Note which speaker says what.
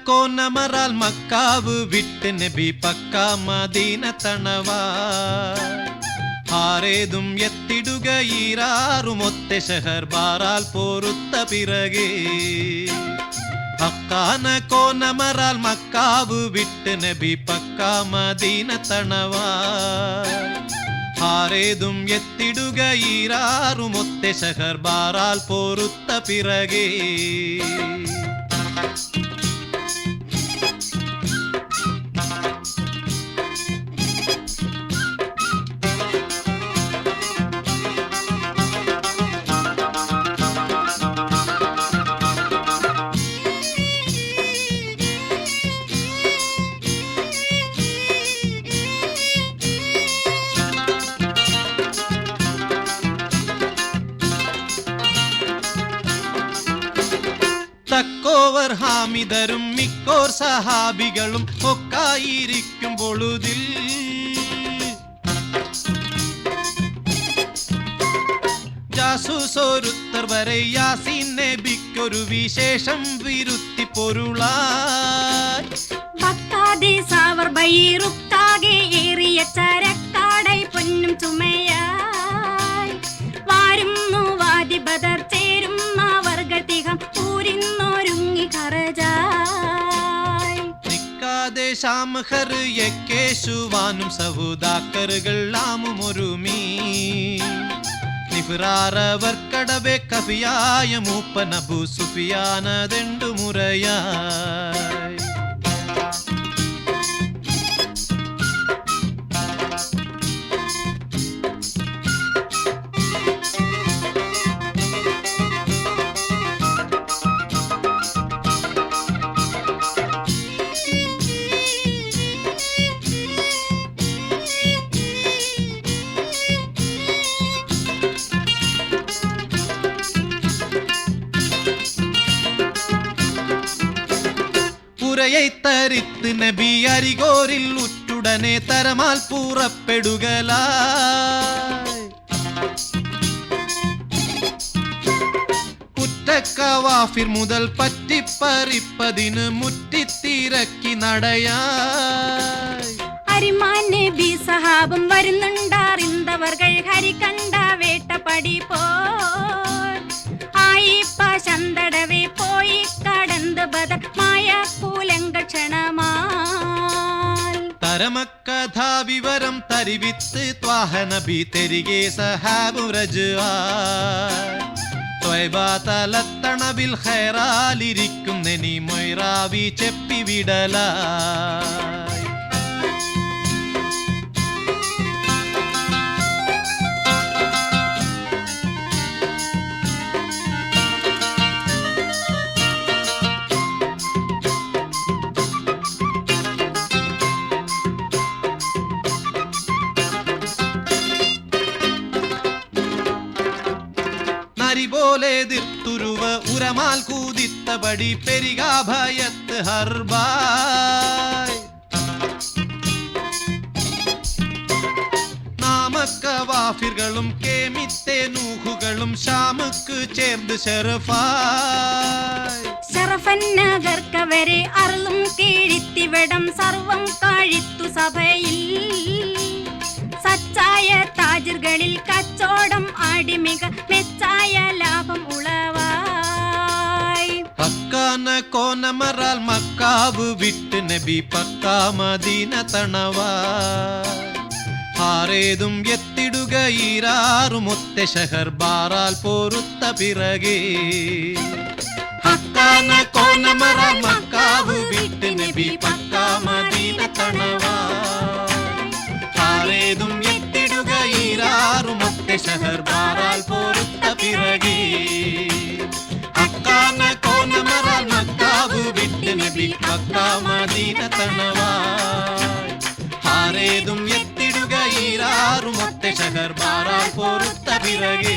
Speaker 1: കോനമറാൽ macaw വിട്ട് നബി പക്ക Medina തണവാ ആരേതും എത്തിടുക ഈരാറുമൊത്തെ ഷഹർ ബാറാൽ പോരുത്ത പിറകെ ഹക്കാന കോനമറാൽ മക്കാവ് വിട്ട് നബി പക്ക മദീന തണവാ ആരേതും എത്തിടുക ഈരാറുമൊത്തെ ഷഹർ ബാറാൽ പോരുത്ത പിറകെ തക്കോവർ ഹാമിദരും മിക്കോർ സഹാബികളും ഒക്കായിരിക്കും പൊഴുതിൽ ജാസൂസോരുത്തർ വരെ യാസീൻ നബിക്കൊരു വിശേഷം വിരുത്തി പൊരുളായി
Speaker 2: ഭക്താദേശാവർ ബൈറുക്കാകെ ഏറിയ ചരക്കാടൈ പൊന്നും ചുമയായി വാരുന്നു വാദി ബദർ ചേരും അവർ തികം ൂരിന്നൊരുങ്ങി കറജായി
Speaker 1: നിക്കാതെ ശാമഹർ യക്കേശുവാനും സഹുദാക്കറുകൾ ആമുമൊരുമീ നിഫ്റാറവർ കടവെ കഫിയായ മൂപ്പനബു സുഫിയാനതെണ്ടു മുറയായി പുരயை തരിത്ത് നബി അരികോരിൽ ഉറ്റുടനെ തരമാൽ പൂറപ്പെടുകലായി കുറ്റക്കവാഫിർ മുതൽ പറ്റിപ്പറിപ്പതിന് മുറ്റിത്തിരക്കി നടയായി
Speaker 2: അരിമാൻ നബി സഹാബം വരുന്നുണ്ടാറിന്തവർകൾ ഹരി കണ്ട വേട്ടപ്പടി പോയി പോയി കടന്ന് ബദർ മായ കൂലങ്ക ക്ഷണമാൽ
Speaker 1: തരമക്കഥാ വിവരം തരിവിത്ത് ത്വാഹ നബി തെരികെ സഹാബു രജുആ ത്വയ്ബ തലത്തണബിൽ ഖൈറാലിരിക്കും നെനി മൊയ്റാവി ചെപ്പി വിടലായി പോലെ എതിർത്തുരുവ ഉരമാൽ കൂതിത്തപടി പെരികാ ഭയത്ത് ഹർബായ് നാമക്കവാഫിറുകളും കേമിത്തെ നൂഹുകളും ഷാമുക്ക് ചേർന്ന്
Speaker 2: ഷറഫന്നകർക്കവരെ അറുളും കീഴിത്തിവിടം സർവം കാഴിത്തു സഭയിൽ സച്ചായ താജിർകളിൽ കച്ചോടം അടിമിക മെച്ചായ ലാഭം ഉളവായി
Speaker 1: ഹക്കാന കോനമറാൽ മക്കാവ് വിട്ട് നബി പക്കാ മദീന തണവാ ആരേതും എത്തിടുക ഈരാറുമൊത്തെ ഷഹർ ബാറാൽ പോരുത്ത പിറകെ ഹക്കാന കോനമറാൽ മക്കാവ് വിട്ട് നബി പക്കാ മദീന തണവാ ആരേതും എത്തിടുക ഈരാറുമൊത്തെ ഷഹർ ബാറാൽ പോരുത്ത പിറകെ ഹക്കാന കോനമറാൽ മക്കാവ് വിട്ട് നബി പക്കാ മദീന തണവാ ആരേതും എത്തിടുക ഈരാറുമൊത്തെ ഷഹർ ബാറാൽ പോരുത്ത പിറകെ